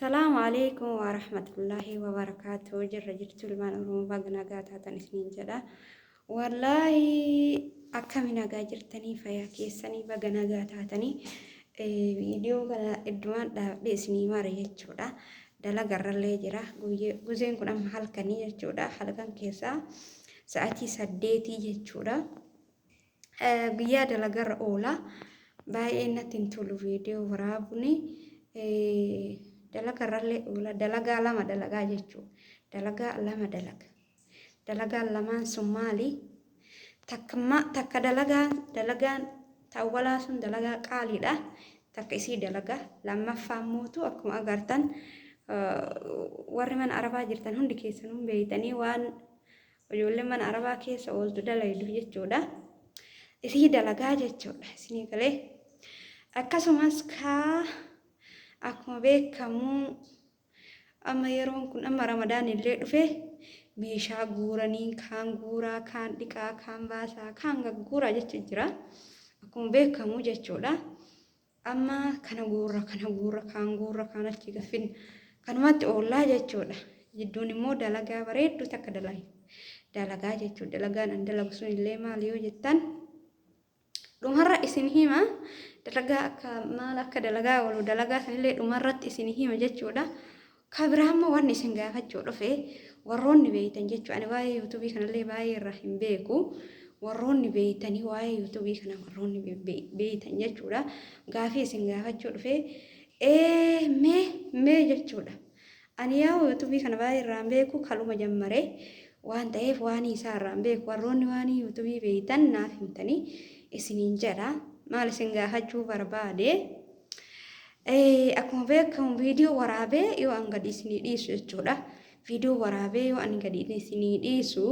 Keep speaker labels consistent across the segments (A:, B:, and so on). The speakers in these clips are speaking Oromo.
A: السلام عليكم ورحمة الله وبركاته. جرت المان بغنا غاتا تنسنين جدا والله أكمنا جرتني فيا كيسني بغنا غاتا تني فيديو كنا إدمان دا بسني ماري يجودا دلا غرالي جرا غوزين كنا محل كني يجودا حلقان كيسا ساعتي سديتي يجودا بيا دلا غر أولا باينا تنتولو فيديو ورابني dalaga ralle ula dalaga lama dalaga jechuudha. Dalaga lama dalaga lamaan sun maali takka dalagaan ta'awwalaa sun dalagaa qaaliidha. Takka isii dalaga lammaffaan mootu akkuma agartan warri mana arabaa jirtan hundi keessanuu beeytanii waan ijoolleen mana arabaa keessa ooltu dalaydu jechuudha. Isii dalagaa jechuudha. Isinii galee akkasumas akkuma beekamu amma yeroon kun amma ramadaan illee dhufe meeshaa guuranii kaan guuraa kaan dhiqaa kaan baasaa kaan gagguuraa jechuun jira. Akkuma beekamu jechuudha. Amma kana guurra kaan achi gaffin kanumatti oollaa jechuudha. Jidduun immoo dalagaa bareedduu takka dalagaa jechuudha. Dalagaan an dalagu sun illee maali yoo jettan dhumarra isin hima dalagaa akka maal akka dalagaa walu dalagaa sanillee dhumarratti isin hima jechuudha. Kabiraamma waan isin gaafachuu dhufe warroonni beeytan jechuudha. Ani waa'ee yuutuubii kanallee baay'ee irraa hin beeku. Warroonni beeytanii waa'ee yuutuubii kana warroonni beeytan jechuudha. Gaafii isin gaafachuu dhufe mee jechuudha. Ani yaa yuutuubii kana baay'ee irraa hin beeku kaluma jammaree waan ta'eef waan isaa irraa hin beeku. Warroonni waan yuutuubii beeytan naaf himtanii isiniin jedha. Maal isin gaafachuu barbaade akkuma beekamu viidiyoo waraabee yoo an gadi isinii dhiisu jechuudha. Viidiyoo waraabee yoo an gadi isinii dhiisu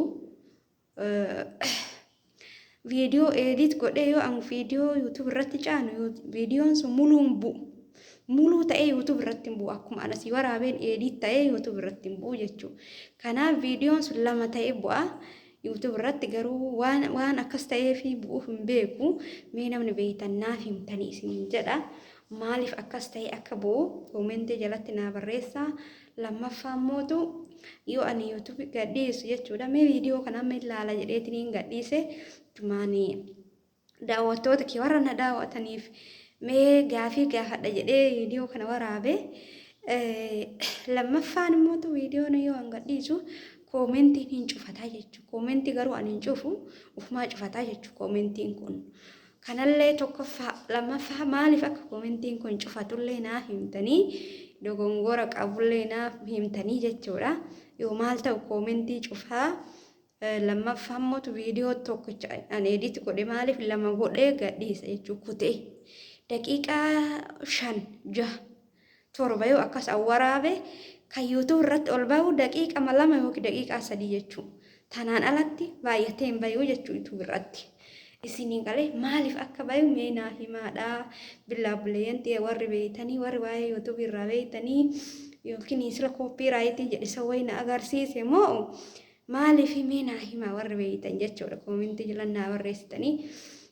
A: viidiyoo edit godhee yoo an viidiyoo yuutuub irratti caanu viidiyoon sun muluu ta'ee yuutuub irratti hin bu'u. Akkuma anasii waraabeen edit ta'ee yuutuub irratti hin bu'u jechuudha. Kanaaf viidiyoon sun lama ta'ee bu'a. YouTube irratti garuu waan akkas ta'ee fi bu'uuf hin beeku. Mee namni beeytan naaf himtanii isiniin jedha. Maaliif akkas ta'e akka bu'u koomentii jalatti naa barreessaa. Lammaffaan mootu yoo ani YouTube gadhiisu jechuudha. Mee viidiyoo kana amma ilaala jedheetiniin gadhiise tumaanii daawwattoota kee warra na daawwataniif mee gaafii gaafadha jedhee viidiyoo kana waraabe. Lammaffaan mootu viidiyoon yoo an gadhiisu koomentiin hin cufataa jechuudha. Koomentii garuu ani hin cufu ufumaa cufataa jechuudha koomentiin kun. Kanallee tokkoffaa lammaffaa maaliif akka koomentiin kun cufatullee naaf himtanii dogongora qabullee naaf himtanii jechuudha. Yoo maal ta'u koomentii cufaa lammaffaan mootu viidiyoo tokkicha ani edit godhe maaliif lama godhee gadhiisa jechuudha kutee daqiiqaa 5-6 torba yoo akkas waraabe kan YouTube irratti ol ba'u daqiiqa 2 yookiin daqiiqaa 3 jechuudha. Tanaan alatti baay'atee hin bayu jechuudha YouTube irratti. Isinii galee maaliif akka bayu mee naaf himaadhaa. Billaa buleeyyantii warri beeytanii warri waa'ee YouTube irraa beeytanii yookiin sila kooppiiraayitii jedhisa wayna agarsiise moo maaliif mee naaf himaa warri beeytan jechuudha. Koomentii jala naa barreessitanii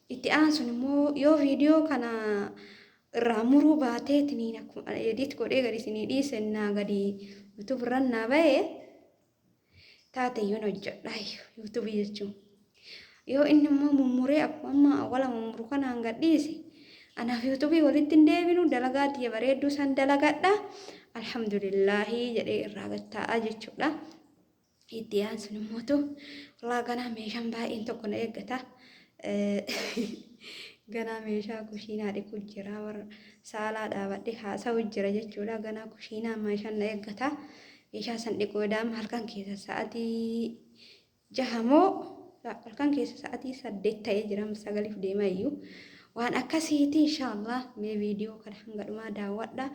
A: itti aansuun immoo yoo viidiyoo kana irraa muruu baateetiniin akkuma edit godhee gadi isinii dhiise naa gadi YouTube irra naa ba'e taateyyoon hojjedha YouTube jechuun. Yoo inni immoo mummuree akkuma awwala mummuru kanaan gadhiise anaaf YouTube walitti hin deebinu dalagaa tiyya bareedduu san dalagadha. Alhamdulillaahi jedhee irraa gattaa'a jechuudha. Itti aansuun immoo walaa ganaa meeshaan baay'een tokko na eeggata. Ganaa meeshaa kushiinaa dhiquu jira warra saalaa dhaabadhe haasa'u jira jechuudha. Ganaa kushiinaa meeshaan na eeggata. Meeshaa san dhiquu daam halkan keessa sa'aatii 6 moo halkan keessa sa'aatii 8 ta'ee jira 9 deemaa iyyuu waan akkasiiti inshaallah. Mee viidiyoo kana hanga dhumaa daawwadha.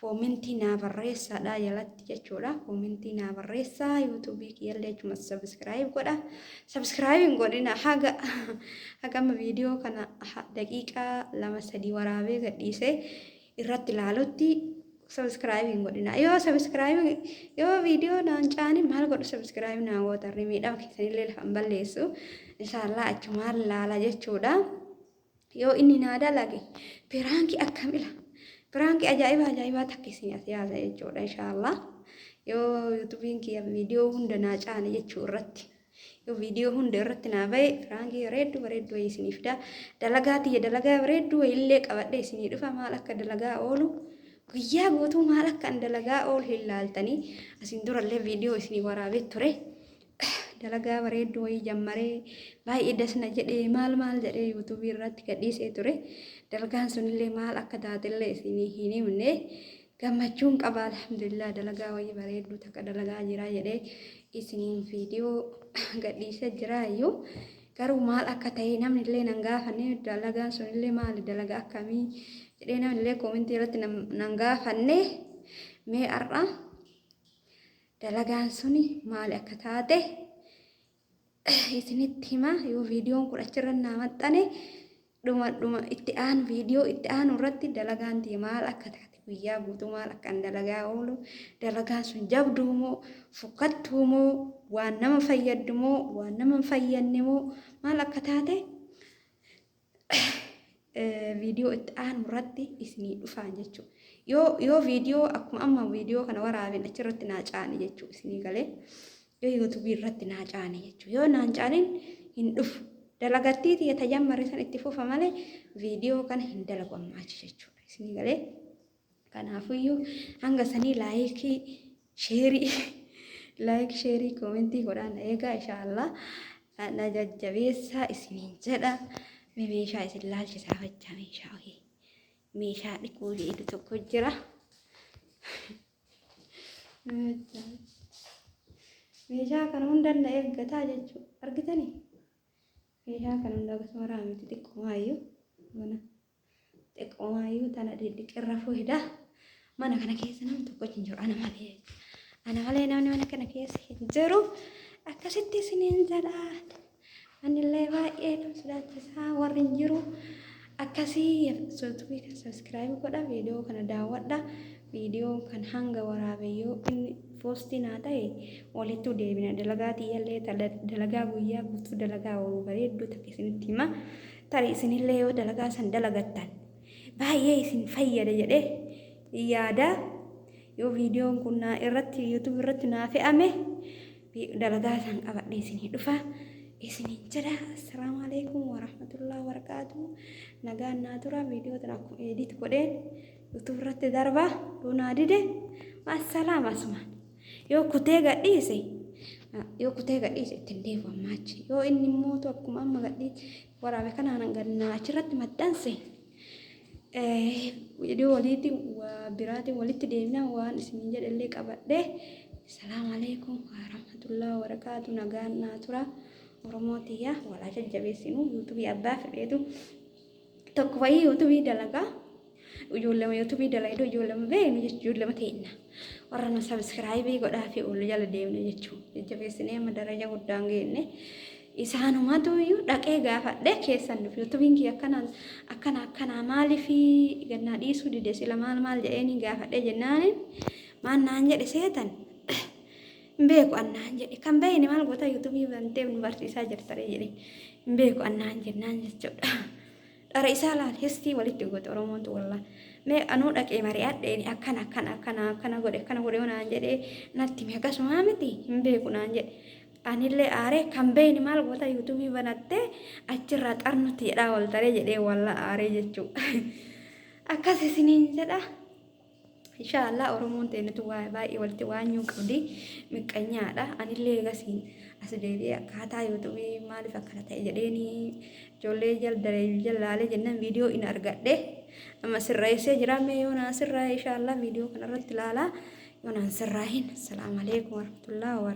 A: Koomentii naa barreessaadha jalatti jechuudha. Koomentii naa barreessaa. YouTubii kiyyallee achuma subscribe godha. Subscribe hin godhina hagama viidiyoo kana daqiiqaa 2-3 waraabee gadhiise irratti ilaalutti subscribe hin godhina. Yoo viidiyoo naan caani maal godhu subscribe naa gootarri miidhama keessanillee lafa hin balleessu. Inshaallah achumaan laala jechuudha. Yoo inni naa dalage piraankii akkamila Piraanki ajaa'ibaa takkisiin as yaasa jechuudha inshaallah. Yoo yuutuubiin kiyya viidiyoo hunda naa caane jechuu irratti. Yoo viidiyoo hunda irratti naa bahe piraanki bareedduu wayii isiniif fida. Dalagaa tiyya dalagaa bareedduu wayillee qabadhee isinii dhufa maal akka dalagaa oolu. Guyyaa guutuu maal akka dalagaa oolu hin laaltanii asiin durallee viidiyoo isinii waraabee ture. Dalagaa bareedduu wayii jammaree baay'ee dasna jedhee maal jedhee yuutuubii irratti gadhiisee ture. Dalagaan sunillee maal akka taatellee isinii hin himne gammachuun qaba alhamdulillah dalagaa wayii bareedduu takka dalagaa jira jedhee isiniin viidiyoo gadhiisee jira iyyuu garuu maal akka ta'e namnillee nan gaafanne dalagaan sunillee maali dalagaa akkamii jedhee namnillee koomentii irratti nan gaafanne mee har'a dalagaan suni maali akka taate isinitti hima. Yoo viidiyoon kun achirra naa maxxane dhuma itti aanu viidiyoo itti aanu irratti dalagaan tiyya maal akka taate guyyaa guutuu maal akka dalagaa oolu dalagaan sun jabduu moo fokkattuu moo waan nama fayyaddu moo waan nama hin fayyadne moo maal akka taate viidiyoo itti aanu irratti isinii dhufaan jechuudha. Yoo viidiyoo akkuma amma viidiyoo kana waraabin achirratti naa caane jechuudha isinii galee. Yoo yuutuubii irratti naa caane jechuudha. Yoo naan caanin hin dhufu. Dalagattii tiyya tajammarre san itti fufa malee viidiyoo kana hin dalagu ammaachi jechuudha. Isinii galee kanaafiyyuu hanga sanii laayikii sheerii koomentii godhaan eegaa inshaallah na jajjabeessaa isiniin jedha. Meeshaa isin laalchisaa fachaa meeshaa dhiquu jedhu tokko jira. Meeshaa kana hundaan na eeggataa jechuudha. Argitanii? Meeshaa kana hunda akkasuma raamiti xiqqumaayyuu tana dhidhiqirra fuudhaa. Mana kana keessa namni tokko hin jiru ana malee namni mana kana keessa hin jiru. Akkasitti isiniin jedhaa. Anillee baay'ee nama sodaachisaa warri hin jiru. Akkasii yuutuubii kan sabiskiraayib godha viidiyoo kana daawwadha. Viidiyoo kan hanga waraabeyyoo inni poostii naa ta'e walitti deebina dalagaa tiyyallee dalagaa guyyaa guutuu dalagaa oolu bareedduu takka isinitti hima. Tarii isinillee yoo dalagaa san dalagattan baay'ee isin fayyada jedhee yaada. Yoo viidiyoon kun irratti yuutuubii irratti naa fe'ame dalagaa san qabadhee isinii dhufa. Isiniin jedha assalaamu alaikum warahmatullahi wabarakaatuh. Nagaan naa tura viidiyoo tana akkuma edit godheen yuutuubii irratti darba doonaa dide massalaam asumaan. Yoo kutee gadhiise ittiin deebi'u ammaachi. Yoo inni immoo akkuma amma gadhiise waraabe kanaan gannaa achirratti maxxanse viidiyoo walitti biraatiin walitti deemna waan isiniin jedhallee qabadhee assalaamu alaikum warahmatullahi wabarakaatuh. Nagaan naa tura. Oromootiya walaa jajjabeessinu yuutuubii abbaa fedheetu tokko wayii yuutuubii dalagaa ijoollee yuutuubii dalagaa ijoollee beeknu jechuudha. Ijoollee teenna warra nu sabiskiraayibii godhaa fi ol jala deemne jechuudha. Jajjabeessinee amma daraja guddaan geenne isaanumatu iyyuu dhaqee gaafadhe keessan nuuf yuutuubiin kiyya akkanaa maaliif gannaa dhiisuu dide sila maal jedheen gaafadhe jennaaniin maan naan jedhe seetan. Beeku annaan jedhe kan beeyni maal goota yuutuubii bantee nu barsiisaa jirtare jedhe beeku annaan jennaan jechuudha. Dhara isaa laal histii walitti goota Oromoontu wallaa mee anuu dhaqee mari'adheen akkana godhe naan jedhe natti mee akkasuma miti hin beeku naan jedhe. Anillee aaree kan beeyni maal goota yuutuubii banattee achirraa xarnutti jedhaa wal taree jedhee wallaa aaree jechuudha. Akkas isiniin jedha. Inshaallah Oromoon teenyatu baay'ee walitti waanyuu qabdi miqqanyaadha. Anillee gasiin as deebi'ee akkaataa yuutuubii maaliif akkana ta'e jedheeni ijoollee jallaalee jennaan viidiyoo in argadhe amma sirreessee jira. Mee yoo naan sirraa inshaallah viidiyoo kanarratti ilaalaa yoo naan sirraa hin assalaamu alaikum warahmatullahi wabarakatuh.